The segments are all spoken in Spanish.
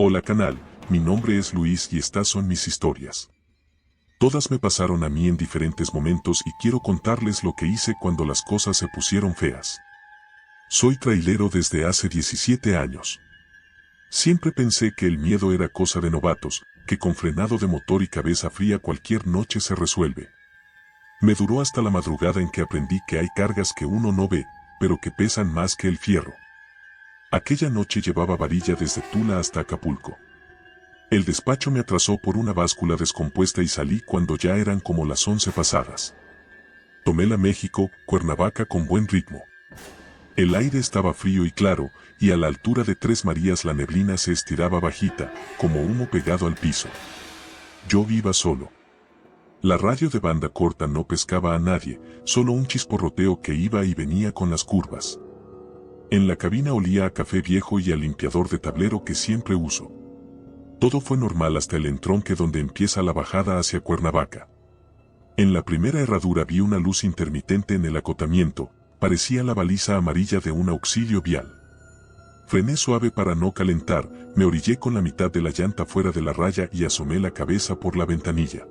Hola canal, mi nombre es Luis y estas son mis historias. Todas me pasaron a mí en diferentes momentos y quiero contarles lo que hice cuando las cosas se pusieron feas. Soy trailero desde hace 17 años. Siempre pensé que el miedo era cosa de novatos, que con frenado de motor y cabeza fría cualquier noche se resuelve. Me duró hasta la madrugada en que aprendí que hay cargas que uno no ve, pero que pesan más que el fierro. Aquella noche llevaba varilla desde Tula hasta Acapulco. El despacho me atrasó por una báscula descompuesta y salí cuando ya eran como las 11 pasadas. Tomé la México-Cuernavaca con buen ritmo. El aire estaba frío y claro, y a la altura de Tres Marías la neblina se estiraba bajita, como humo pegado al piso. Yo iba solo. La radio de banda corta no pescaba a nadie, solo un chisporroteo que iba y venía con las curvas. En la cabina olía a café viejo y al limpiador de tablero que siempre uso. Todo fue normal hasta el entronque donde empieza la bajada hacia Cuernavaca. En la primera herradura vi una luz intermitente en el acotamiento, parecía la baliza amarilla de un auxilio vial. Frené suave para no calentar, me orillé con la mitad de la llanta fuera de la raya y asomé la cabeza por la ventanilla.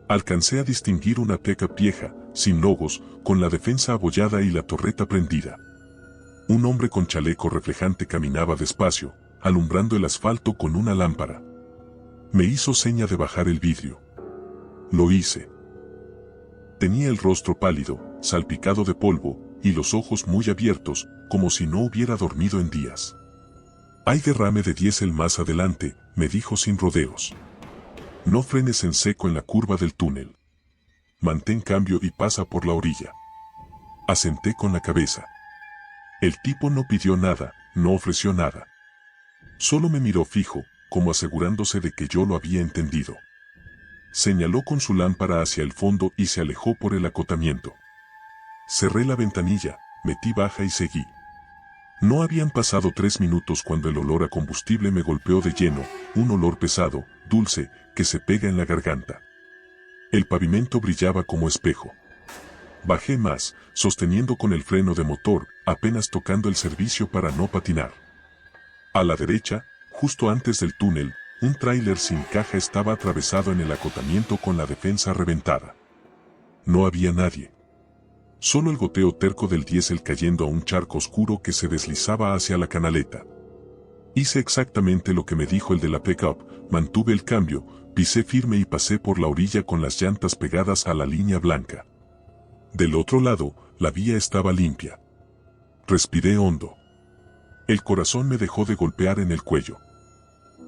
Alcancé a distinguir una pick-up vieja, sin logos, con la defensa abollada y la torreta prendida. Un hombre con chaleco reflejante caminaba despacio, alumbrando el asfalto con una lámpara. Me hizo seña de bajar el vidrio. Lo hice. Tenía el rostro pálido, salpicado de polvo, y los ojos muy abiertos, como si no hubiera dormido en días. Hay derrame de diésel más adelante, me dijo sin rodeos. No frenes en seco en la curva del túnel. Mantén cambio y pasa por la orilla. Asenté con la cabeza. El tipo no pidió nada, no ofreció nada. Solo me miró fijo, como asegurándose de que yo lo había entendido. Señaló con su lámpara hacia el fondo y se alejó por el acotamiento. Cerré la ventanilla, metí baja y seguí. No habían pasado 3 minutos cuando el olor a combustible me golpeó de lleno, un olor pesado, dulce, que se pega en la garganta. El pavimento brillaba como espejo. Bajé más, sosteniendo con el freno de motor, apenas tocando el servicio para no patinar. A la derecha, justo antes del túnel, un tráiler sin caja estaba atravesado en el acotamiento con la defensa reventada. No había nadie. Solo el goteo terco del diésel cayendo a un charco oscuro que se deslizaba hacia la canaleta. Hice exactamente lo que me dijo el de la pick-up, mantuve el cambio, pisé firme y pasé por la orilla con las llantas pegadas a la línea blanca. Del otro lado, la vía estaba limpia. Respiré hondo. El corazón me dejó de golpear en el cuello.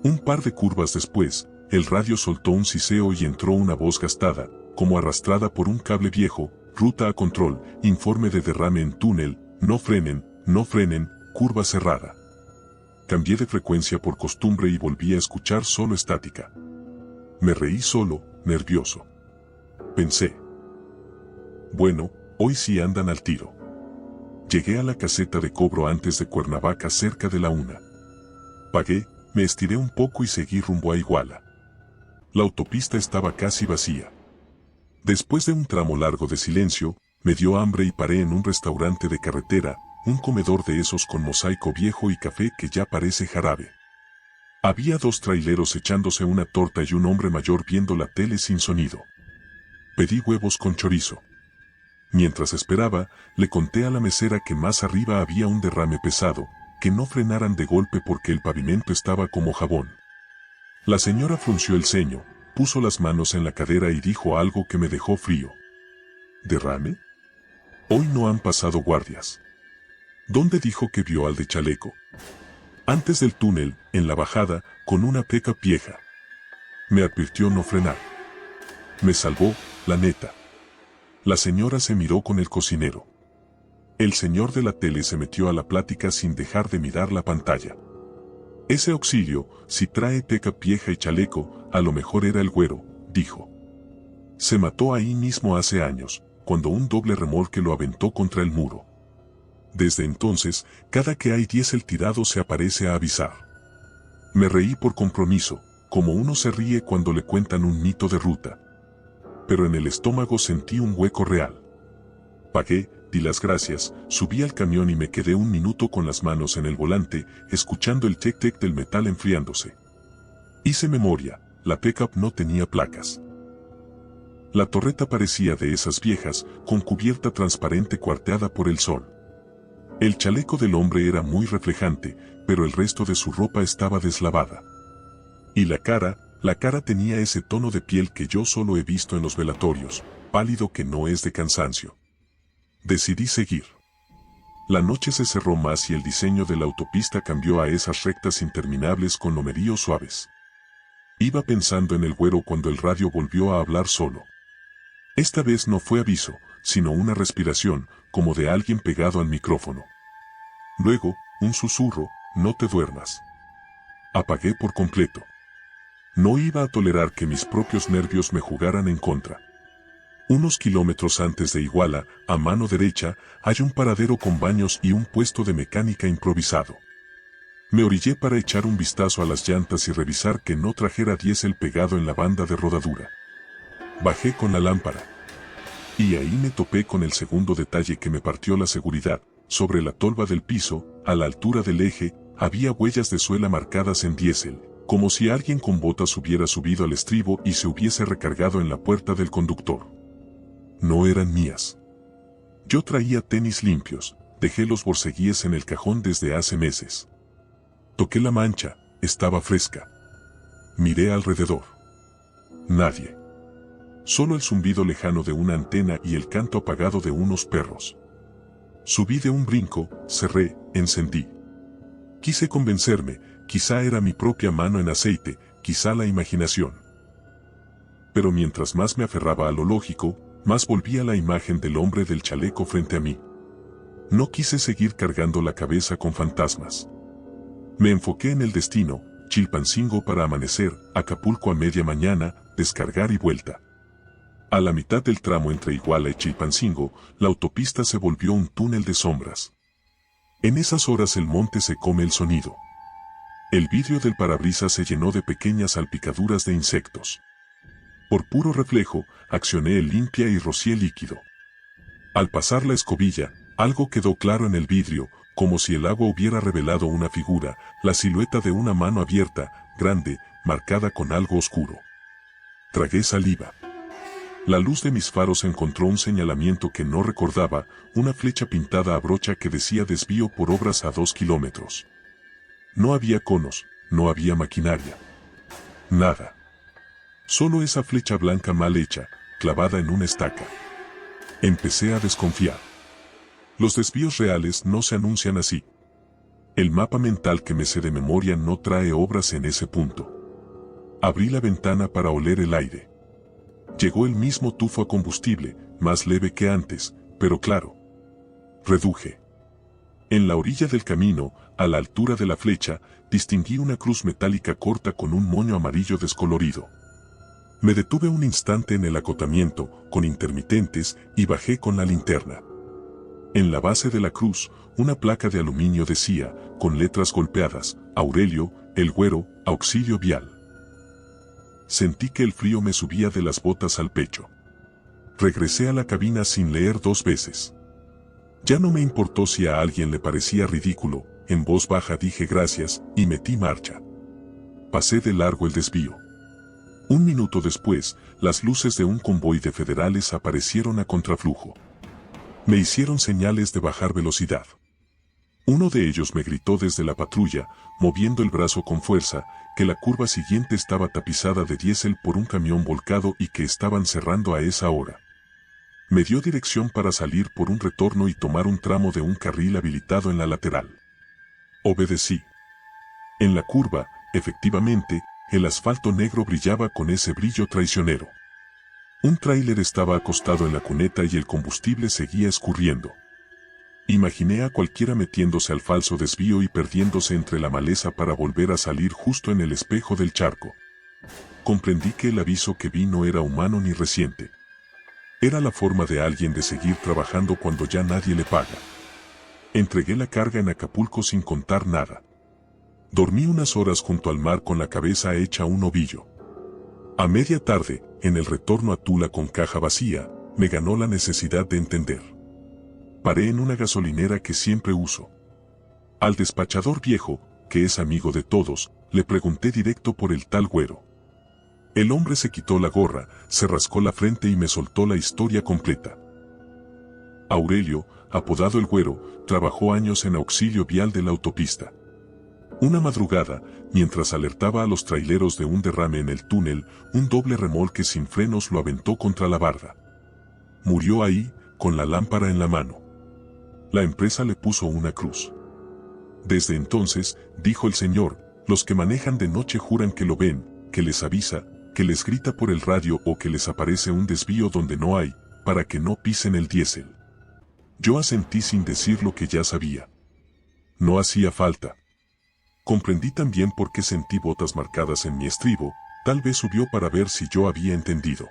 Un par de curvas después, el radio soltó un siseo y entró una voz gastada, como arrastrada por un cable viejo: ruta a control, informe de derrame en túnel, no frenen, curva cerrada. Cambié de frecuencia por costumbre y volví a escuchar solo estática. Me reí solo, nervioso. Pensé: bueno, hoy sí andan al tiro. Llegué a la caseta de cobro antes de Cuernavaca cerca de la 1. Pagué, me estiré un poco y seguí rumbo a Iguala. La autopista estaba casi vacía. Después de un tramo largo de silencio, me dio hambre y paré en un restaurante de carretera, un comedor de esos con mosaico viejo y café que ya parece jarabe. Había 2 traileros echándose una torta y un hombre mayor viendo la tele sin sonido. Pedí huevos con chorizo. Mientras esperaba, le conté a la mesera que más arriba había un derrame pesado, que no frenaran de golpe porque el pavimento estaba como jabón. La señora frunció el ceño, puso las manos en la cadera y dijo algo que me dejó frío. ¿Derrame? Hoy no han pasado guardias. ¿Dónde dijo que vio al de chaleco? Antes del túnel, en la bajada, con una pick-up vieja. Me advirtió no frenar. Me salvó, la neta. La señora se miró con el cocinero. El señor de la tele se metió a la plática sin dejar de mirar la pantalla. Ese auxilio, si trae pick-up vieja y chaleco, a lo mejor era el güero, dijo. Se mató ahí mismo hace años, cuando un doble remolque lo aventó contra el muro. Desde entonces, cada que hay diésel tirado se aparece a avisar. Me reí por compromiso, como uno se ríe cuando le cuentan un mito de ruta. Pero en el estómago sentí un hueco real. Pagué, di las gracias, subí al camión y me quedé un minuto con las manos en el volante, escuchando el tic-tic del metal enfriándose. Hice memoria, la pickup no tenía placas. La torreta parecía de esas viejas, con cubierta transparente cuarteada por el sol. El chaleco del hombre era muy reflejante, pero el resto de su ropa estaba deslavada. Y la cara tenía ese tono de piel que yo solo he visto en los velatorios, pálido que no es de cansancio. Decidí seguir. La noche se cerró más y el diseño de la autopista cambió a esas rectas interminables con lomeríos suaves. Iba pensando en el güero cuando el radio volvió a hablar solo. Esta vez no fue aviso, sino una respiración, como de alguien pegado al micrófono. Luego, un susurro, no te duermas. Apagué por completo. No iba a tolerar que mis propios nervios me jugaran en contra. Unos kilómetros antes de Iguala, a mano derecha, hay un paradero con baños y un puesto de mecánica improvisado. Me orillé para echar un vistazo a las llantas y revisar que no trajera diésel pegado en la banda de rodadura. Bajé con la lámpara. Y ahí me topé con el segundo detalle que me partió la seguridad. Sobre la tolva del piso, a la altura del eje, había huellas de suela marcadas en diésel, como si alguien con botas hubiera subido al estribo y se hubiese recargado en la puerta del conductor. No eran mías. Yo traía tenis limpios, dejé los borceguíes en el cajón desde hace meses. Toqué la mancha, estaba fresca. Miré alrededor. Nadie. Solo el zumbido lejano de una antena y el canto apagado de unos perros. Subí de un brinco, cerré, encendí. Quise convencerme, quizá era mi propia mano en aceite, quizá la imaginación. Pero mientras más me aferraba a lo lógico, más volvía la imagen del hombre del chaleco frente a mí. No quise seguir cargando la cabeza con fantasmas. Me enfoqué en el destino, Chilpancingo para amanecer, Acapulco a media mañana, descargar y vuelta. A la mitad del tramo entre Iguala y Chilpancingo, la autopista se volvió un túnel de sombras. En esas horas el monte se come el sonido. El vidrio del parabrisas se llenó de pequeñas salpicaduras de insectos. Por puro reflejo, accioné el limpia y rocié líquido. Al pasar la escobilla, algo quedó claro en el vidrio, como si el agua hubiera revelado una figura, la silueta de una mano abierta, grande, marcada con algo oscuro. Tragué saliva. La luz de mis faros encontró un señalamiento que no recordaba, una flecha pintada a brocha que decía desvío por obras a 2 kilómetros. No había conos, no había maquinaria. Nada. Solo esa flecha blanca mal hecha, clavada en una estaca. Empecé a desconfiar. Los desvíos reales no se anuncian así. El mapa mental que me sé de memoria no trae obras en ese punto. Abrí la ventana para oler el aire. Llegó el mismo tufo a combustible, más leve que antes, pero claro. Reduje. En la orilla del camino, a la altura de la flecha, distinguí una cruz metálica corta con un moño amarillo descolorido. Me detuve un instante en el acotamiento, con intermitentes, y bajé con la linterna. En la base de la cruz, una placa de aluminio decía, con letras golpeadas, Aurelio, el Güero, auxilio vial. Sentí que el frío me subía de las botas al pecho. Regresé a la cabina sin leer 2 veces. Ya no me importó si a alguien le parecía ridículo, en voz baja dije gracias, y metí marcha. Pasé de largo el desvío. Un minuto después, las luces de un convoy de federales aparecieron a contraflujo. Me hicieron señales de bajar velocidad. Uno de ellos me gritó desde la patrulla, moviendo el brazo con fuerza, que la curva siguiente estaba tapizada de diésel por un camión volcado y que estaban cerrando a esa hora. Me dio dirección para salir por un retorno y tomar un tramo de un carril habilitado en la lateral. Obedecí. En la curva, efectivamente, el asfalto negro brillaba con ese brillo traicionero. Un tráiler estaba acostado en la cuneta y el combustible seguía escurriendo. Imaginé a cualquiera metiéndose al falso desvío y perdiéndose entre la maleza para volver a salir justo en el espejo del charco. Comprendí que el aviso que vi no era humano ni reciente. Era la forma de alguien de seguir trabajando cuando ya nadie le paga. Entregué la carga en Acapulco sin contar nada. Dormí unas horas junto al mar con la cabeza hecha un ovillo. A media tarde, en el retorno a Tula con caja vacía, me ganó la necesidad de entender. Paré en una gasolinera que siempre uso. Al despachador viejo, que es amigo de todos, le pregunté directo por el tal Güero. El hombre se quitó la gorra, se rascó la frente y me soltó la historia completa. Aurelio, apodado el Güero, trabajó años en auxilio vial de la autopista. Una madrugada, mientras alertaba a los traileros de un derrame en el túnel, un doble remolque sin frenos lo aventó contra la barda. Murió ahí, con la lámpara en la mano. La empresa le puso una cruz. Desde entonces, dijo el señor, los que manejan de noche juran que lo ven, que les avisa, que les grita por el radio o que les aparece un desvío donde no hay, para que no pisen el diésel. Yo asentí sin decir lo que ya sabía. No hacía falta. Comprendí también por qué sentí botas marcadas en mi estribo, tal vez subió para ver si yo había entendido.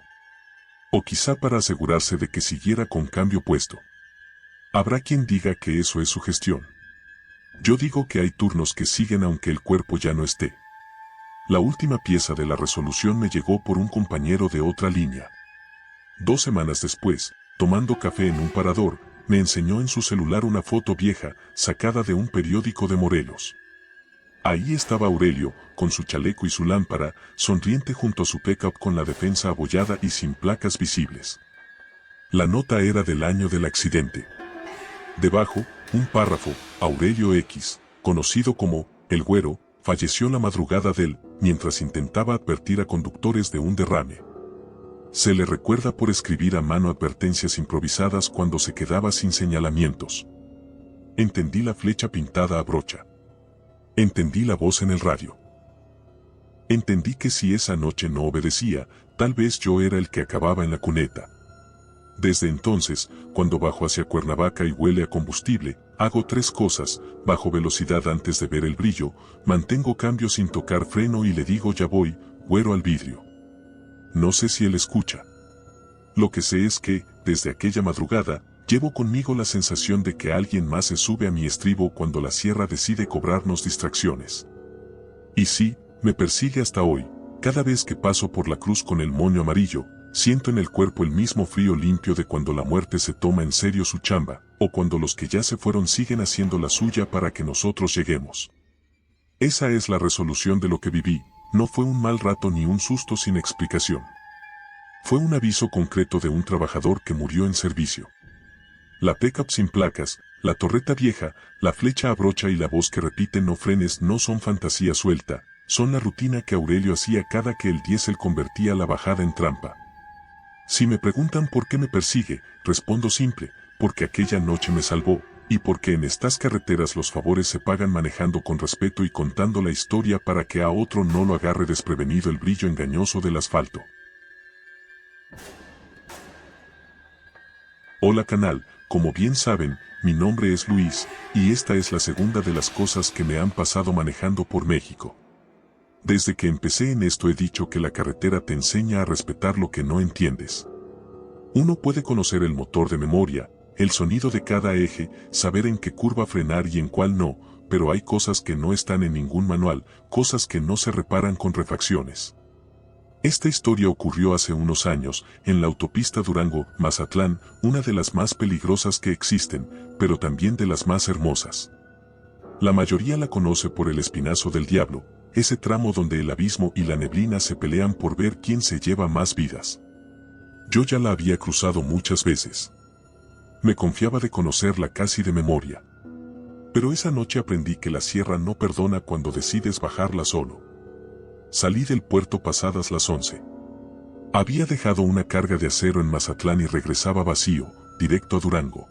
O quizá para asegurarse de que siguiera con cambio puesto. Habrá quien diga que eso es sugestión. Yo digo que hay turnos que siguen aunque el cuerpo ya no esté. La última pieza de la resolución me llegó por un compañero de otra línea. 2 semanas después, tomando café en un parador, me enseñó en su celular una foto vieja, sacada de un periódico de Morelos. Ahí estaba Aurelio, con su chaleco y su lámpara, sonriente junto a su pickup con la defensa abollada y sin placas visibles. La nota era del año del accidente. Debajo, un párrafo, Aurelio X, conocido como El Güero, falleció la madrugada del, mientras intentaba advertir a conductores de un derrame. Se le recuerda por escribir a mano advertencias improvisadas cuando se quedaba sin señalamientos. Entendí la flecha pintada a brocha. Entendí la voz en el radio. Entendí que si esa noche no obedecía, tal vez yo era el que acababa en la cuneta. Desde entonces, cuando bajo hacia Cuernavaca y huele a combustible, hago 3 cosas: bajo velocidad antes de ver el brillo, mantengo cambio sin tocar freno y le digo ya voy, Güero al vidrio. No sé si él escucha. Lo que sé es que, desde aquella madrugada, llevo conmigo la sensación de que alguien más se sube a mi estribo cuando la sierra decide cobrarnos distracciones. Y sí, me persigue hasta hoy. Cada vez que paso por la cruz con el moño amarillo, siento en el cuerpo el mismo frío limpio de cuando la muerte se toma en serio su chamba, o cuando los que ya se fueron siguen haciendo la suya para que nosotros lleguemos. Esa es la resolución de lo que viví. No fue un mal rato ni un susto sin explicación. Fue un aviso concreto de un trabajador que murió en servicio. La pickup sin placas, la torreta vieja, la flecha a brocha y la voz que repite no frenes no son fantasía suelta, son la rutina que Aurelio hacía cada que el diésel convertía la bajada en trampa. Si me preguntan por qué me persigue, respondo simple, porque aquella noche me salvó, y porque en estas carreteras los favores se pagan manejando con respeto y contando la historia para que a otro no lo agarre desprevenido el brillo engañoso del asfalto. Hola canal, como bien saben, mi nombre es Luis, y esta es la segunda de las cosas que me han pasado manejando por México. Desde que empecé en esto he dicho que la carretera te enseña a respetar lo que no entiendes. Uno puede conocer el motor de memoria, el sonido de cada eje, saber en qué curva frenar y en cuál no, pero hay cosas que no están en ningún manual, cosas que no se reparan con refacciones. Esta historia ocurrió hace unos años, en la autopista Durango-Mazatlán, una de las más peligrosas que existen, pero también de las más hermosas. La mayoría la conoce por el Espinazo del Diablo, ese tramo donde el abismo y la neblina se pelean por ver quién se lleva más vidas. Yo ya la había cruzado muchas veces. Me confiaba de conocerla casi de memoria. Pero esa noche aprendí que la sierra no perdona cuando decides bajarla solo. Salí del puerto pasadas las 11. Había dejado una carga de acero en Mazatlán y regresaba vacío, directo a Durango.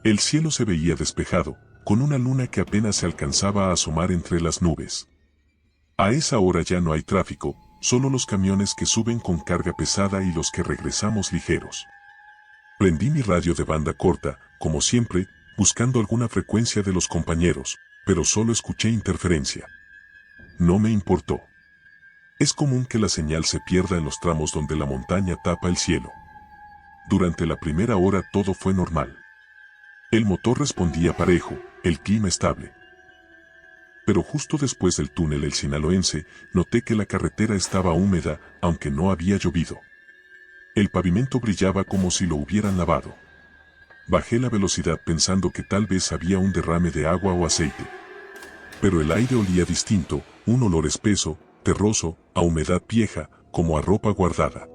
El cielo se veía despejado, con una luna que apenas se alcanzaba a asomar entre las nubes. A esa hora ya no hay tráfico, solo los camiones que suben con carga pesada y los que regresamos ligeros. Prendí mi radio de banda corta, como siempre, buscando alguna frecuencia de los compañeros, pero solo escuché interferencia. No me importó. Es común que la señal se pierda en los tramos donde la montaña tapa el cielo. Durante la primera hora todo fue normal. El motor respondía parejo, el clima estable. Pero justo después del túnel El Sinaloense, noté que la carretera estaba húmeda, aunque no había llovido. El pavimento brillaba como si lo hubieran lavado. Bajé la velocidad pensando que tal vez había un derrame de agua o aceite. Pero el aire olía distinto, un olor espeso, terroso, a humedad vieja, como a ropa guardada.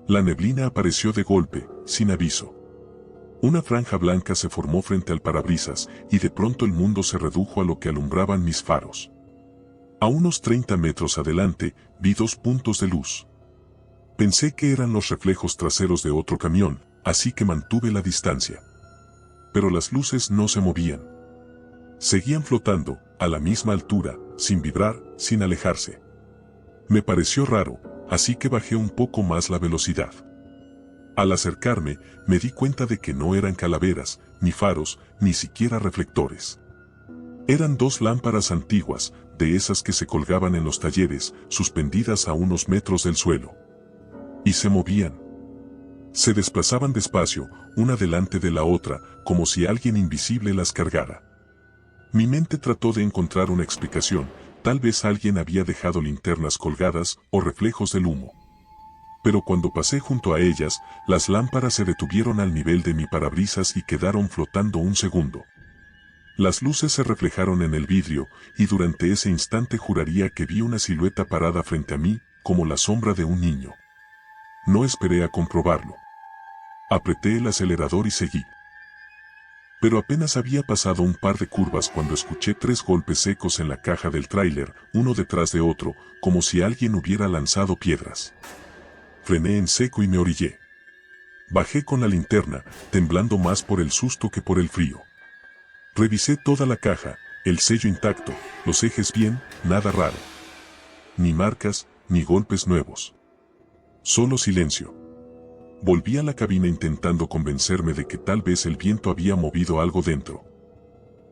La neblina apareció de golpe, sin aviso. Una franja blanca se formó frente al parabrisas y de pronto el mundo se redujo a lo que alumbraban mis faros. A unos 30 metros adelante, vi 2 puntos de luz. Pensé que eran los reflejos traseros de otro camión, así que mantuve la distancia. Pero las luces no se movían. Seguían flotando, a la misma altura, sin vibrar, sin alejarse. Me pareció raro, así que bajé un poco más la velocidad. Al acercarme, me di cuenta de que no eran calaveras, ni faros, ni siquiera reflectores. Eran 2 lámparas antiguas, de esas que se colgaban en los talleres, suspendidas a unos metros del suelo. Y se movían. Se desplazaban despacio, una delante de la otra, como si alguien invisible las cargara. Mi mente trató de encontrar una explicación, tal vez alguien había dejado linternas colgadas o reflejos del humo. Pero cuando pasé junto a ellas, las lámparas se detuvieron al nivel de mi parabrisas y quedaron flotando un segundo. Las luces se reflejaron en el vidrio, y durante ese instante juraría que vi una silueta parada frente a mí, como la sombra de un niño. No esperé a comprobarlo. Apreté el acelerador y seguí. Pero apenas había pasado un par de curvas cuando escuché 3 golpes secos en la caja del tráiler, uno detrás de otro, como si alguien hubiera lanzado piedras. Frené en seco y me orillé. Bajé con la linterna, temblando más por el susto que por el frío. Revisé toda la caja, el sello intacto, los ejes bien, nada raro. Ni marcas, ni golpes nuevos. Solo silencio. Volví a la cabina intentando convencerme de que tal vez el viento había movido algo dentro.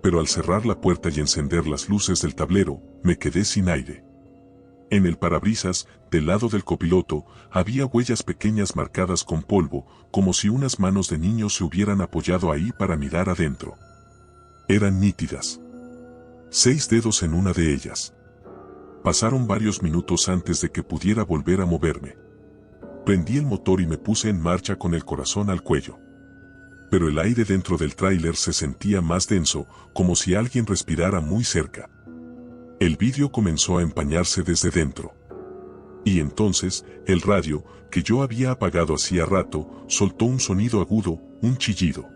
Pero al cerrar la puerta y encender las luces del tablero, me quedé sin aire. En el parabrisas, del lado del copiloto, había huellas pequeñas marcadas con polvo, como si unas manos de niño se hubieran apoyado ahí para mirar adentro. Eran nítidas. 6 dedos en una de ellas. Pasaron varios minutos antes de que pudiera volver a moverme. Prendí el motor y me puse en marcha con el corazón al cuello. Pero el aire dentro del tráiler se sentía más denso, como si alguien respirara muy cerca. El vidrio comenzó a empañarse desde dentro. Y entonces, el radio, que yo había apagado hacía rato, soltó un sonido agudo, un chillido.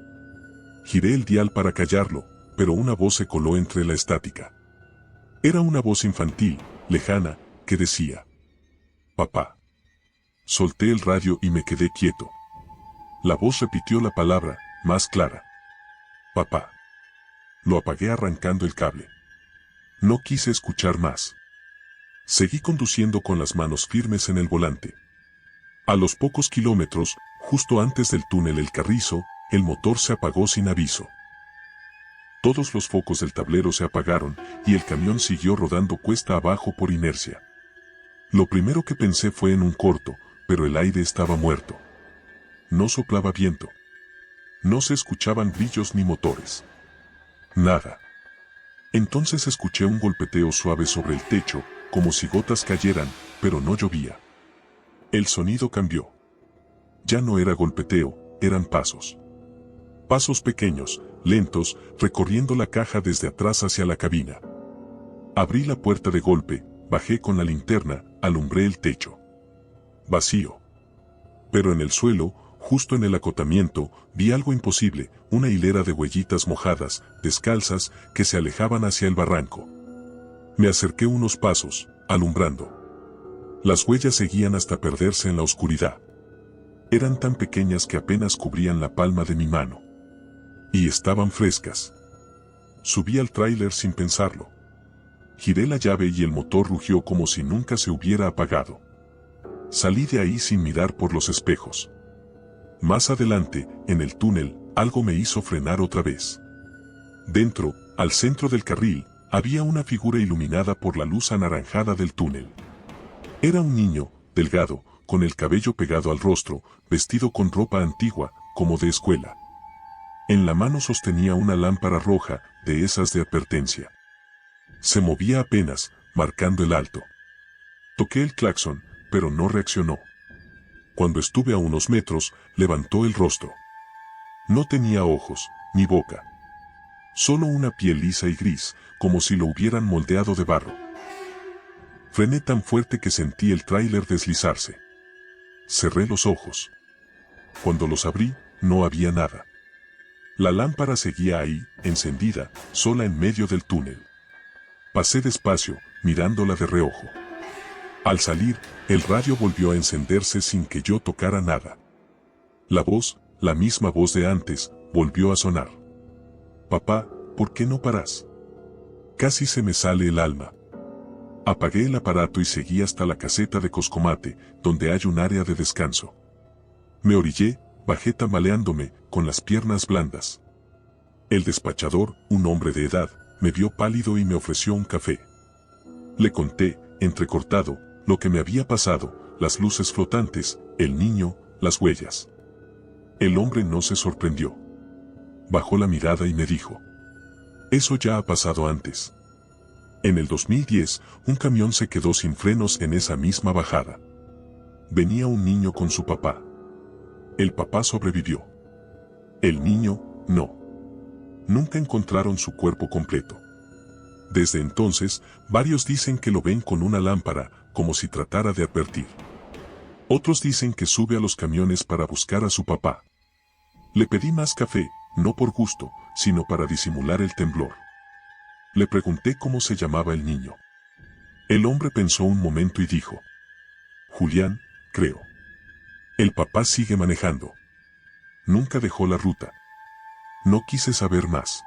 Giré el dial para callarlo, pero una voz se coló entre la estática. Era una voz infantil, lejana, que decía: «Papá». Solté el radio y me quedé quieto. La voz repitió la palabra, más clara: «Papá». Lo apagué arrancando el cable. No quise escuchar más. Seguí conduciendo con las manos firmes en el volante. A los pocos kilómetros, justo antes del túnel El Carrizo, el motor se apagó sin aviso. Todos los focos del tablero se apagaron y el camión siguió rodando cuesta abajo por inercia. Lo primero que pensé fue en un corto, pero el aire estaba muerto. No soplaba viento. No se escuchaban grillos ni motores. Nada. Entonces escuché un golpeteo suave sobre el techo, como si gotas cayeran, pero no llovía. El sonido cambió. Ya no era golpeteo, eran pasos. Pasos pequeños, lentos, recorriendo la caja desde atrás hacia la cabina. Abrí la puerta de golpe, bajé con la linterna, alumbré el techo. Vacío. Pero en el suelo, justo en el acotamiento, vi algo imposible, una hilera de huellitas mojadas, descalzas, que se alejaban hacia el barranco. Me acerqué unos pasos, alumbrando. Las huellas seguían hasta perderse en la oscuridad. Eran tan pequeñas que apenas cubrían la palma de mi mano. Y estaban frescas. Subí al tráiler sin pensarlo. Giré la llave y el motor rugió como si nunca se hubiera apagado. Salí de ahí sin mirar por los espejos. Más adelante, en el túnel, algo me hizo frenar otra vez. Dentro, al centro del carril, había una figura iluminada por la luz anaranjada del túnel. Era un niño, delgado, con el cabello pegado al rostro, vestido con ropa antigua, como de escuela. En la mano sostenía una lámpara roja, de esas de advertencia. Se movía apenas, marcando el alto. Toqué el claxon, pero no reaccionó. Cuando estuve a unos metros, levantó el rostro. No tenía ojos, ni boca. Solo una piel lisa y gris, como si lo hubieran moldeado de barro. Frené tan fuerte que sentí el tráiler deslizarse. Cerré los ojos. Cuando los abrí, no había nada. La lámpara seguía ahí, encendida, sola en medio del túnel. Pasé despacio, mirándola de reojo. Al salir, el radio volvió a encenderse sin que yo tocara nada. La voz, la misma voz de antes, volvió a sonar. Papá, ¿por qué no paras? Casi se me sale el alma. Apagué el aparato y seguí hasta la caseta de Coscomate, donde hay un área de descanso. Me orillé, bajé tambaleándome, con las piernas blandas. El despachador, un hombre de edad, me vio pálido y me ofreció un café. Le conté, entrecortado, lo que me había pasado, las luces flotantes, el niño, las huellas. El hombre no se sorprendió. Bajó la mirada y me dijo: eso ya ha pasado antes. En el 2010, un camión se quedó sin frenos en esa misma bajada. Venía un niño con su papá. El papá sobrevivió. El niño, no. Nunca encontraron su cuerpo completo. Desde entonces, varios dicen que lo ven con una lámpara, como si tratara de advertir. Otros dicen que sube a los camiones para buscar a su papá. Le pedí más café, no por gusto, sino para disimular el temblor. Le pregunté cómo se llamaba el niño. El hombre pensó un momento y dijo: Julián, creo. El papá sigue manejando. Nunca dejó la ruta. No quise saber más.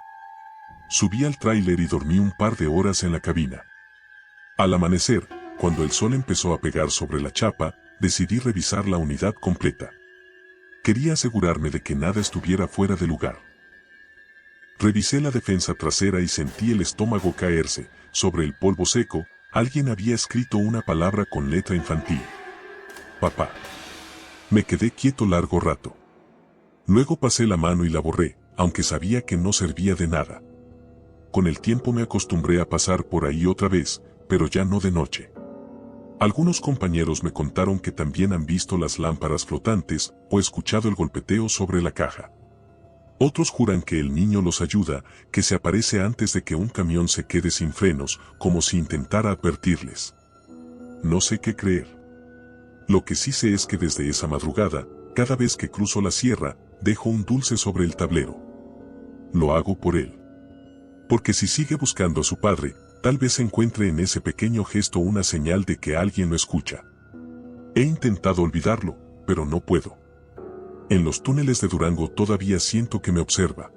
Subí al tráiler y dormí un par de horas en la cabina. Al amanecer, cuando el sol empezó a pegar sobre la chapa, decidí revisar la unidad completa. Quería asegurarme de que nada estuviera fuera de lugar. Revisé la defensa trasera y sentí el estómago caerse. Sobre el polvo seco, alguien había escrito una palabra con letra infantil. Papá. Me quedé quieto largo rato. Luego pasé la mano y la borré, aunque sabía que no servía de nada. Con el tiempo me acostumbré a pasar por ahí otra vez, pero ya no de noche. Algunos compañeros me contaron que también han visto las lámparas flotantes o escuchado el golpeteo sobre la caja. Otros juran que el niño los ayuda, que se aparece antes de que un camión se quede sin frenos, como si intentara advertirles. No sé qué creer. Lo que sí sé es que desde esa madrugada, cada vez que cruzo la sierra, dejo un dulce sobre el tablero. Lo hago por él. Porque si sigue buscando a su padre, tal vez encuentre en ese pequeño gesto una señal de que alguien lo escucha. He intentado olvidarlo, pero no puedo. En los túneles de Durango todavía siento que me observa.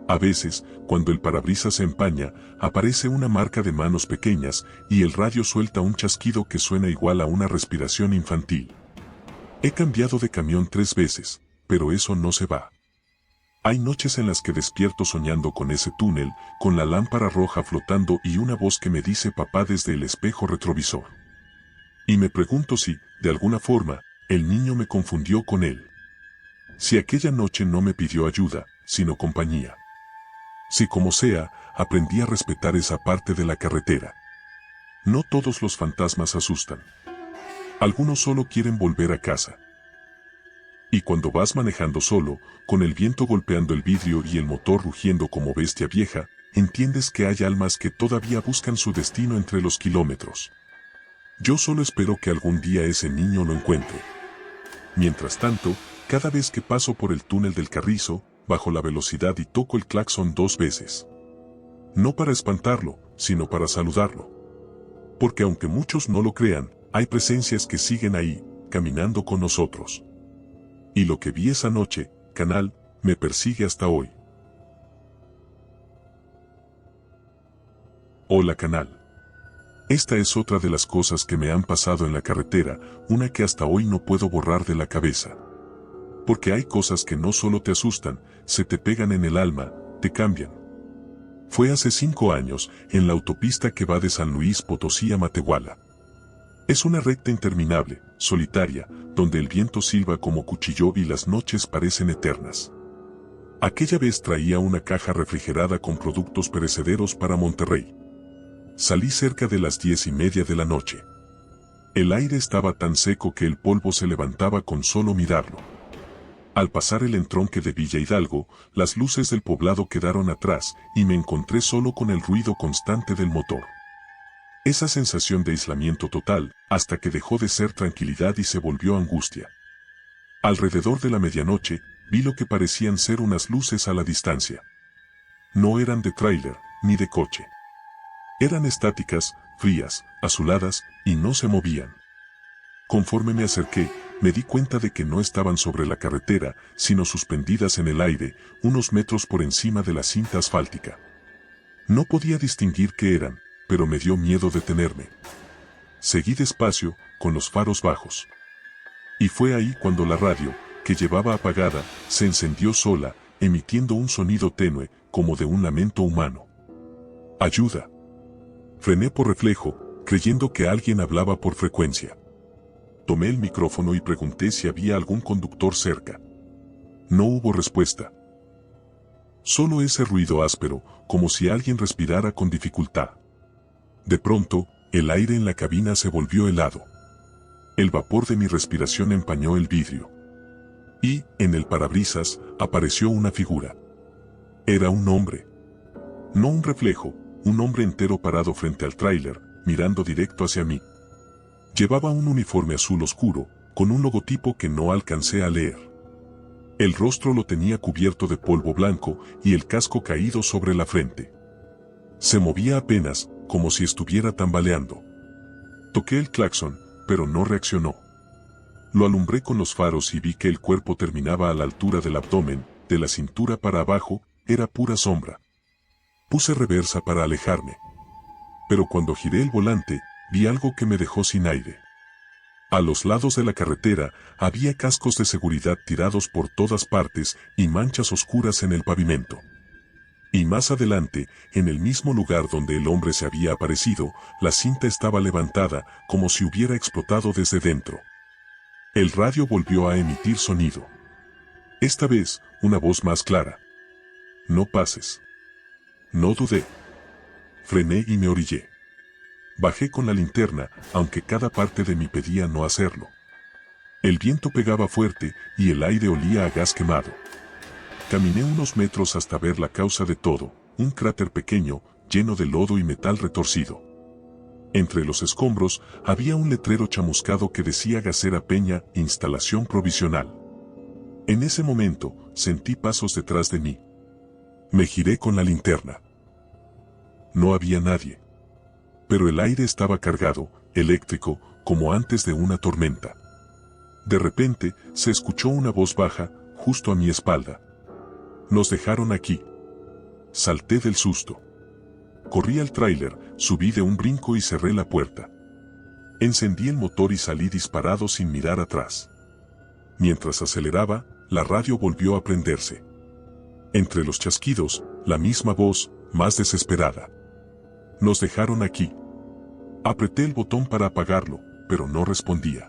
A veces, cuando el parabrisas se empaña, aparece una marca de manos pequeñas y el radio suelta un chasquido que suena igual a una respiración infantil. He cambiado de camión 3 veces, pero eso no se va. Hay noches en las que despierto soñando con ese túnel, con la lámpara roja flotando y una voz que me dice papá desde el espejo retrovisor. Y me pregunto si, de alguna forma, el niño me confundió con él. Si aquella noche no me pidió ayuda, sino compañía. Si como sea, aprendí a respetar esa parte de la carretera. No todos los fantasmas asustan. Algunos solo quieren volver a casa. Y cuando vas manejando solo, con el viento golpeando el vidrio y el motor rugiendo como bestia vieja, entiendes que hay almas que todavía buscan su destino entre los kilómetros. Yo solo espero que algún día ese niño lo encuentre. Mientras tanto, cada vez que paso por el túnel del Carrizo, bajo la velocidad y toco el claxon 2 veces. No para espantarlo, sino para saludarlo. Porque aunque muchos no lo crean, hay presencias que siguen ahí, caminando con nosotros. Y lo que vi esa noche, canal, me persigue hasta hoy. Hola canal. Esta es otra de las cosas que me han pasado en la carretera, una que hasta hoy no puedo borrar de la cabeza. Porque hay cosas que no solo te asustan, se te pegan en el alma, te cambian. Fue hace 5 años, en la autopista que va de San Luis Potosí a Matehuala. Es una recta interminable, solitaria, donde el viento silba como cuchillo y las noches parecen eternas. Aquella vez traía una caja refrigerada con productos perecederos para Monterrey. Salí cerca de las 10:30 de la noche. El aire estaba tan seco que el polvo se levantaba con solo mirarlo. Al pasar el entronque de Villa Hidalgo, las luces del poblado quedaron atrás y me encontré solo con el ruido constante del motor. Esa sensación de aislamiento total, hasta que dejó de ser tranquilidad y se volvió angustia. Alrededor de la medianoche, vi lo que parecían ser unas luces a la distancia. No eran de tráiler, ni de coche. Eran estáticas, frías, azuladas, y no se movían. Conforme me acerqué, me di cuenta de que no estaban sobre la carretera, sino suspendidas en el aire, unos metros por encima de la cinta asfáltica. No podía distinguir qué eran, pero me dio miedo detenerme. Seguí despacio, con los faros bajos. Y fue ahí cuando la radio, que llevaba apagada, se encendió sola, emitiendo un sonido tenue, como de un lamento humano. ¡Ayuda! Frené por reflejo, creyendo que alguien hablaba por frecuencia. Tomé el micrófono y pregunté si había algún conductor cerca. No hubo respuesta. Solo ese ruido áspero, como si alguien respirara con dificultad. De pronto, el aire en la cabina se volvió helado. El vapor de mi respiración empañó el vidrio. Y, en el parabrisas, apareció una figura. Era un hombre. No un reflejo, un hombre entero parado frente al tráiler, mirando directo hacia mí. Llevaba un uniforme azul oscuro, con un logotipo que no alcancé a leer. El rostro lo tenía cubierto de polvo blanco y el casco caído sobre la frente. Se movía apenas, como si estuviera tambaleando. Toqué el claxon, pero no reaccionó. Lo alumbré con los faros y vi que el cuerpo terminaba a la altura del abdomen, de la cintura para abajo, era pura sombra. Puse reversa para alejarme. Pero cuando giré el volante, vi algo que me dejó sin aire. A los lados de la carretera había cascos de seguridad tirados por todas partes y manchas oscuras en el pavimento. Y más adelante, en el mismo lugar donde el hombre se había aparecido, la cinta estaba levantada como si hubiera explotado desde dentro. El radio volvió a emitir sonido. Esta vez, una voz más clara. No pases. No dudé. Frené y me orillé. Bajé con la linterna, aunque cada parte de mí pedía no hacerlo. El viento pegaba fuerte y el aire olía a gas quemado. Caminé unos metros hasta ver la causa de todo, un cráter pequeño, lleno de lodo y metal retorcido. Entre los escombros había un letrero chamuscado que decía Gasera Peña, instalación provisional. En ese momento, sentí pasos detrás de mí. Me giré con la linterna. No había nadie. Pero el aire estaba cargado, eléctrico, como antes de una tormenta. De repente, se escuchó una voz baja, justo a mi espalda. Nos dejaron aquí. Salté del susto. Corrí al tráiler, subí de un brinco y cerré la puerta. Encendí el motor y salí disparado sin mirar atrás. Mientras aceleraba, la radio volvió a prenderse. Entre los chasquidos, la misma voz, más desesperada. Nos dejaron aquí. Apreté el botón para apagarlo, pero no respondía.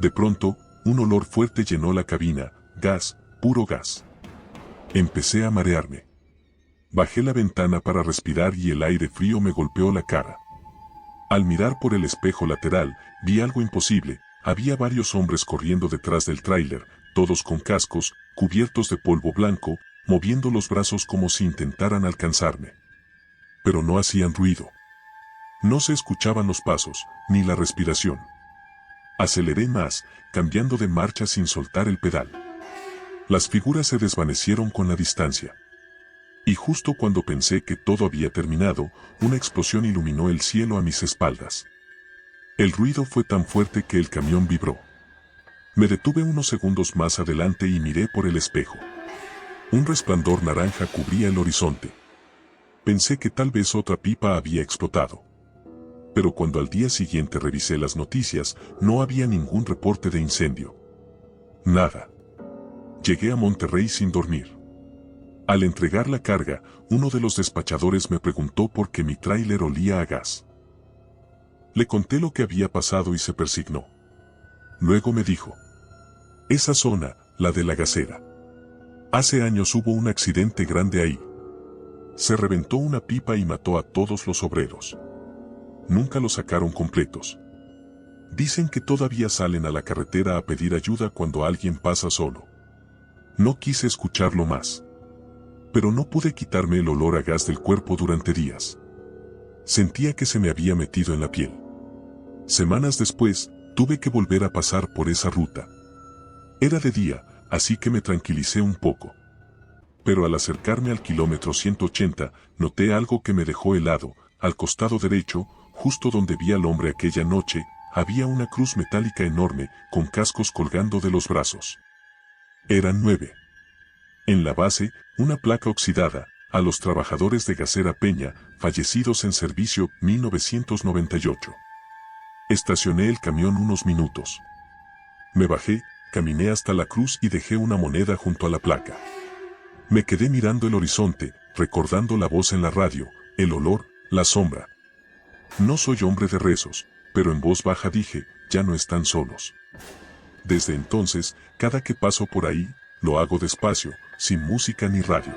De pronto, un olor fuerte llenó la cabina, gas, puro gas. Empecé a marearme. Bajé la ventana para respirar y el aire frío me golpeó la cara. Al mirar por el espejo lateral, vi algo imposible. Había varios hombres corriendo detrás del tráiler, todos con cascos, cubiertos de polvo blanco, moviendo los brazos como si intentaran alcanzarme. Pero no hacían ruido. No se escuchaban los pasos, ni la respiración. Aceleré más, cambiando de marcha sin soltar el pedal. Las figuras se desvanecieron con la distancia. Y justo cuando pensé que todo había terminado, una explosión iluminó el cielo a mis espaldas. El ruido fue tan fuerte que el camión vibró. Me detuve unos segundos más adelante y miré por el espejo. Un resplandor naranja cubría el horizonte. Pensé que tal vez otra pipa había explotado. Pero cuando al día siguiente revisé las noticias, no había ningún reporte de incendio. Nada. Llegué a Monterrey sin dormir. Al entregar la carga, uno de los despachadores me preguntó por qué mi tráiler olía a gas. Le conté lo que había pasado y se persignó. Luego me dijo: esa zona, la de la gasera. Hace años hubo un accidente grande ahí. Se reventó una pipa y mató a todos los obreros. Nunca los sacaron completos. Dicen que todavía salen a la carretera a pedir ayuda cuando alguien pasa solo. No quise escucharlo más. Pero no pude quitarme el olor a gas del cuerpo durante días. Sentía que se me había metido en la piel. Semanas después, tuve que volver a pasar por esa ruta. Era de día, así que me tranquilicé un poco. Pero al acercarme al kilómetro 180, noté algo que me dejó helado. Al costado derecho, justo donde vi al hombre aquella noche, había una cruz metálica enorme, con cascos colgando de los brazos. Eran 9. En la base, una placa oxidada, a los trabajadores de Gasera Peña, fallecidos en servicio 1998. Estacioné el camión unos minutos. Me bajé, caminé hasta la cruz y dejé una moneda junto a la placa. Me quedé mirando el horizonte, recordando la voz en la radio, el olor, la sombra. No soy hombre de rezos, pero en voz baja dije, ya no están solos. Desde entonces, cada que paso por ahí, lo hago despacio, sin música ni radio.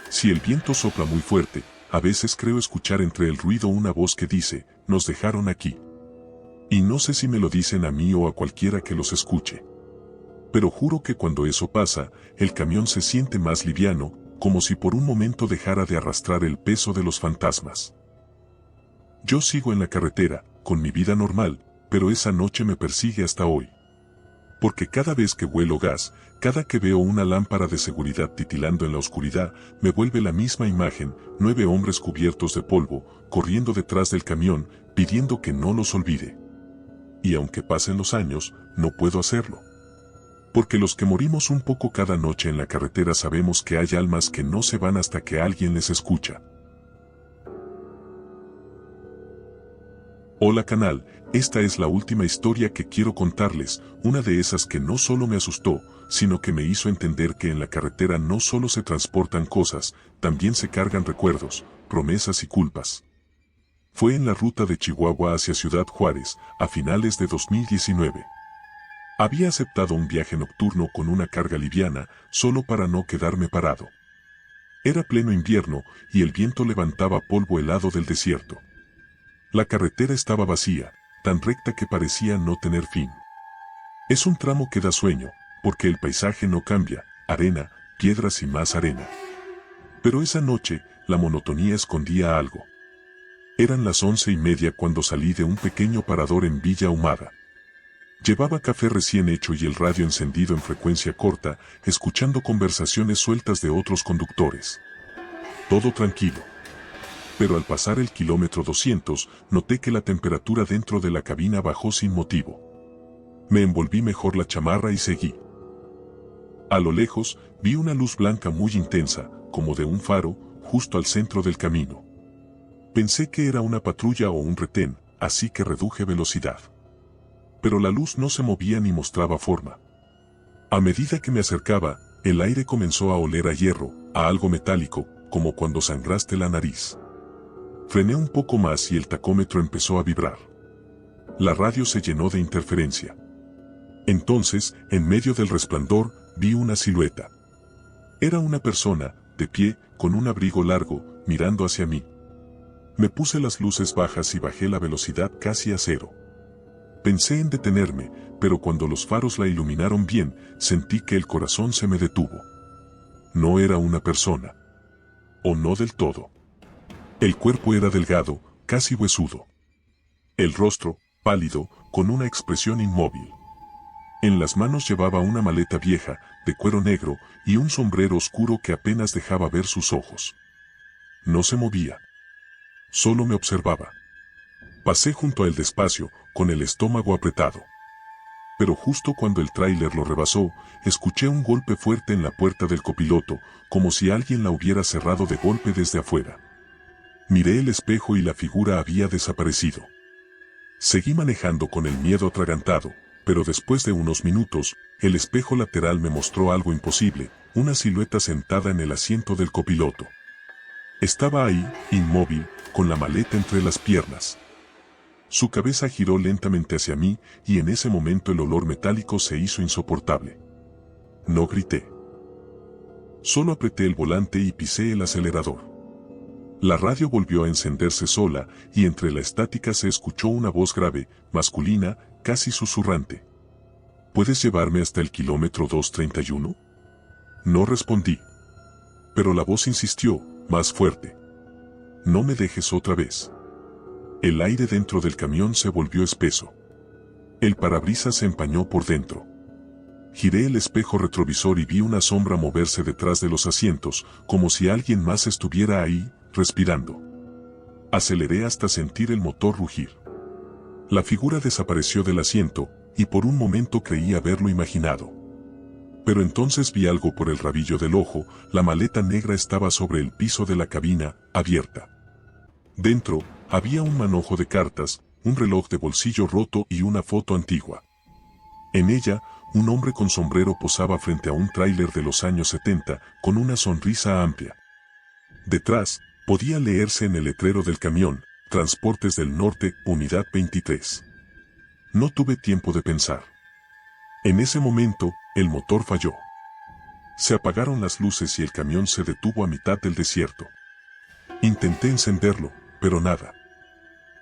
Si el viento sopla muy fuerte, a veces creo escuchar entre el ruido una voz que dice, nos dejaron aquí. Y no sé si me lo dicen a mí o a cualquiera que los escuche. Pero juro que cuando eso pasa, el camión se siente más liviano, como si por un momento dejara de arrastrar el peso de los fantasmas. Yo sigo en la carretera, con mi vida normal, pero esa noche me persigue hasta hoy. Porque cada vez que huelo gas, cada que veo una lámpara de seguridad titilando en la oscuridad, me vuelve la misma imagen, 9 hombres cubiertos de polvo, corriendo detrás del camión, pidiendo que no los olvide. Y aunque pasen los años, no puedo hacerlo. Porque los que morimos un poco cada noche en la carretera sabemos que hay almas que no se van hasta que alguien les escucha. Hola canal, esta es la última historia que quiero contarles, una de esas que no solo me asustó, sino que me hizo entender que en la carretera no solo se transportan cosas, también se cargan recuerdos, promesas y culpas. Fue en la ruta de Chihuahua hacia Ciudad Juárez, a finales de 2019. Había aceptado un viaje nocturno con una carga liviana, solo para no quedarme parado. Era pleno invierno, y el viento levantaba polvo helado del desierto. La carretera estaba vacía, tan recta que parecía no tener fin. Es un tramo que da sueño, porque el paisaje no cambia, arena, piedras y más arena. Pero esa noche, la monotonía escondía algo. Eran las 11:30 cuando salí de un pequeño parador en Villa Ahumada. Llevaba café recién hecho y el radio encendido en frecuencia corta, escuchando conversaciones sueltas de otros conductores. Todo tranquilo. Pero al pasar el kilómetro 200, noté que la temperatura dentro de la cabina bajó sin motivo. Me envolví mejor la chamarra y seguí. A lo lejos, vi una luz blanca muy intensa, como de un faro, justo al centro del camino. Pensé que era una patrulla o un retén, así que reduje velocidad. Pero la luz no se movía ni mostraba forma. A medida que me acercaba, el aire comenzó a oler a hierro, a algo metálico, como cuando sangraste la nariz. Frené un poco más y el tacómetro empezó a vibrar. La radio se llenó de interferencia. Entonces, en medio del resplandor, vi una silueta. Era una persona, de pie, con un abrigo largo, mirando hacia mí. Me puse las luces bajas y bajé la velocidad casi a 0. Pensé en detenerme, pero cuando los faros la iluminaron bien, sentí que el corazón se me detuvo. No era una persona. O no del todo. El cuerpo era delgado, casi huesudo. El rostro, pálido, con una expresión inmóvil. En las manos llevaba una maleta vieja, de cuero negro, y un sombrero oscuro que apenas dejaba ver sus ojos. No se movía. Solo me observaba. Pasé junto a él despacio, con el estómago apretado. Pero justo cuando el tráiler lo rebasó, escuché un golpe fuerte en la puerta del copiloto, como si alguien la hubiera cerrado de golpe desde afuera. Miré el espejo y la figura había desaparecido. Seguí manejando con el miedo atragantado, pero después de unos minutos, el espejo lateral me mostró algo imposible, una silueta sentada en el asiento del copiloto. Estaba ahí, inmóvil, con la maleta entre las piernas. Su cabeza giró lentamente hacia mí, y en ese momento el olor metálico se hizo insoportable. No grité. Solo apreté el volante y pisé el acelerador. La radio volvió a encenderse sola, y entre la estática se escuchó una voz grave, masculina, casi susurrante. ¿Puedes llevarme hasta el kilómetro 231? No respondí. Pero la voz insistió, más fuerte. No me dejes otra vez. El aire dentro del camión se volvió espeso. El parabrisas se empañó por dentro. Giré el espejo retrovisor y vi una sombra moverse detrás de los asientos, como si alguien más estuviera ahí, respirando. Aceleré hasta sentir el motor rugir. La figura desapareció del asiento, y por un momento creí haberlo imaginado. Pero entonces vi algo por el rabillo del ojo, la maleta negra estaba sobre el piso de la cabina, abierta. Dentro, había un manojo de cartas, un reloj de bolsillo roto y una foto antigua. En ella, un hombre con sombrero posaba frente a un tráiler de los años 70, con una sonrisa amplia. Detrás, podía leerse en el letrero del camión, Transportes del Norte, Unidad 23. No tuve tiempo de pensar. En ese momento, el motor falló. Se apagaron las luces y el camión se detuvo a mitad del desierto. Intenté encenderlo, pero nada.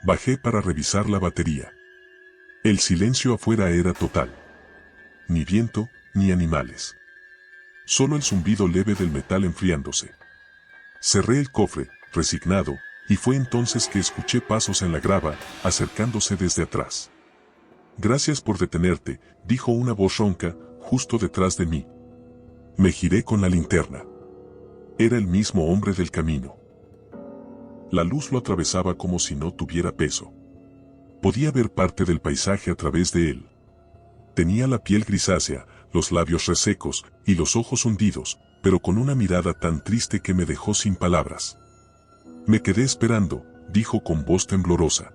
Bajé para revisar la batería. El silencio afuera era total. Ni viento, ni animales. Solo el zumbido leve del metal enfriándose. Cerré el cofre, resignado, y fue entonces que escuché pasos en la grava, acercándose desde atrás. Gracias por detenerte, dijo una voz ronca, justo detrás de mí. Me giré con la linterna. Era el mismo hombre del camino. La luz lo atravesaba como si no tuviera peso. Podía ver parte del paisaje a través de él. Tenía la piel grisácea, los labios resecos y los ojos hundidos, pero con una mirada tan triste que me dejó sin palabras. Me quedé esperando, dijo con voz temblorosa.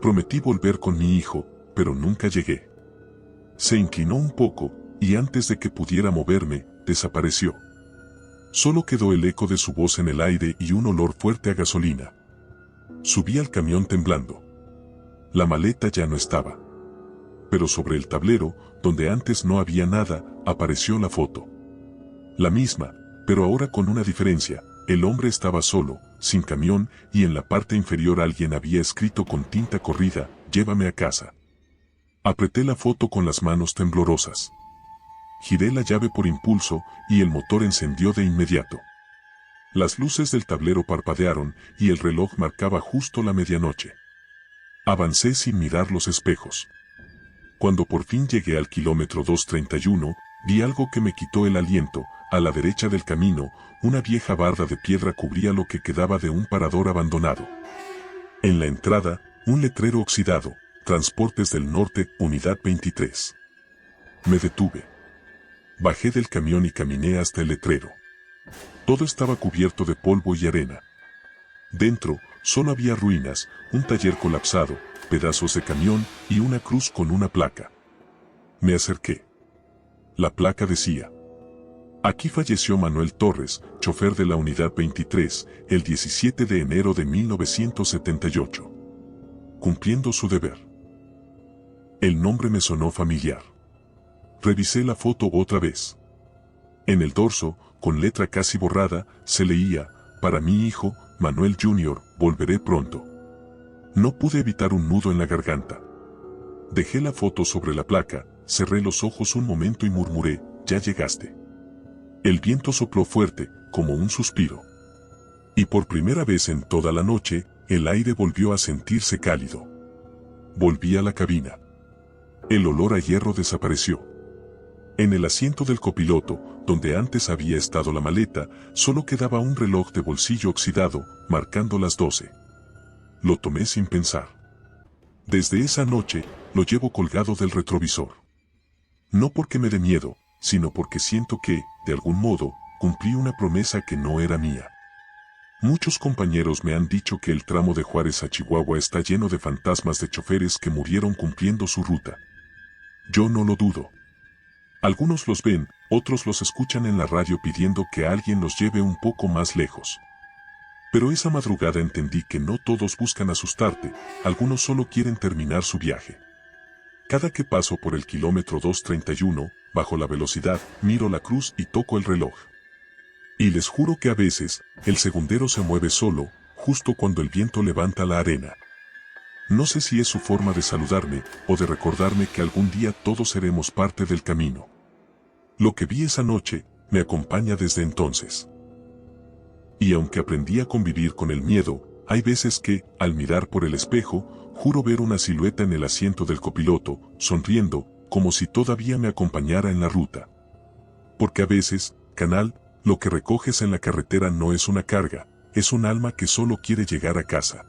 Prometí volver con mi hijo, pero nunca llegué. Se inclinó un poco, y antes de que pudiera moverme, desapareció. Solo quedó el eco de su voz en el aire y un olor fuerte a gasolina. Subí al camión temblando. La maleta ya no estaba. Pero sobre el tablero, donde antes no había nada, apareció la foto. La misma, pero ahora con una diferencia. El hombre estaba solo, sin camión, y en la parte inferior alguien había escrito con tinta corrida, llévame a casa. Apreté la foto con las manos temblorosas. Giré la llave por impulso, y el motor encendió de inmediato. Las luces del tablero parpadearon, y el reloj marcaba justo la medianoche. Avancé sin mirar los espejos. Cuando por fin llegué al kilómetro 231, vi algo que me quitó el aliento. A la derecha del camino, una vieja barda de piedra cubría lo que quedaba de un parador abandonado. En la entrada, un letrero oxidado, Transportes del Norte, Unidad 23. Me detuve. Bajé del camión y caminé hasta el letrero. Todo estaba cubierto de polvo y arena. Dentro, solo había ruinas, un taller colapsado, pedazos de camión y una cruz con una placa. Me acerqué. La placa decía: aquí falleció Manuel Torres, chofer de la Unidad 23, el 17 de enero de 1978. Cumpliendo su deber. El nombre me sonó familiar. Revisé la foto otra vez. En el dorso, con letra casi borrada, se leía: para mi hijo, Manuel Jr., volveré pronto. No pude evitar un nudo en la garganta. Dejé la foto sobre la placa, cerré los ojos un momento y murmuré: ya llegaste. El viento sopló fuerte, como un suspiro. Y por primera vez en toda la noche, el aire volvió a sentirse cálido. Volví a la cabina. El olor a hierro desapareció. En el asiento del copiloto, donde antes había estado la maleta, solo quedaba un reloj de bolsillo oxidado, marcando las 12. Lo tomé sin pensar. Desde esa noche, lo llevo colgado del retrovisor. No porque me dé miedo, sino porque siento que, de algún modo, cumplí una promesa que no era mía. Muchos compañeros me han dicho que el tramo de Juárez a Chihuahua está lleno de fantasmas de choferes que murieron cumpliendo su ruta. Yo no lo dudo. Algunos los ven, otros los escuchan en la radio pidiendo que alguien los lleve un poco más lejos. Pero esa madrugada entendí que no todos buscan asustarte, algunos solo quieren terminar su viaje. Cada que paso por el kilómetro 231, bajo la velocidad, miro la cruz y toco el reloj. Y les juro que a veces, el segundero se mueve solo, justo cuando el viento levanta la arena. No sé si es su forma de saludarme, o de recordarme que algún día todos seremos parte del camino. Lo que vi esa noche, me acompaña desde entonces. Y aunque aprendí a convivir con el miedo, hay veces que, al mirar por el espejo, juro ver una silueta en el asiento del copiloto, sonriendo, como si todavía me acompañara en la ruta. Porque a veces, canal, lo que recoges en la carretera no es una carga, es un alma que solo quiere llegar a casa.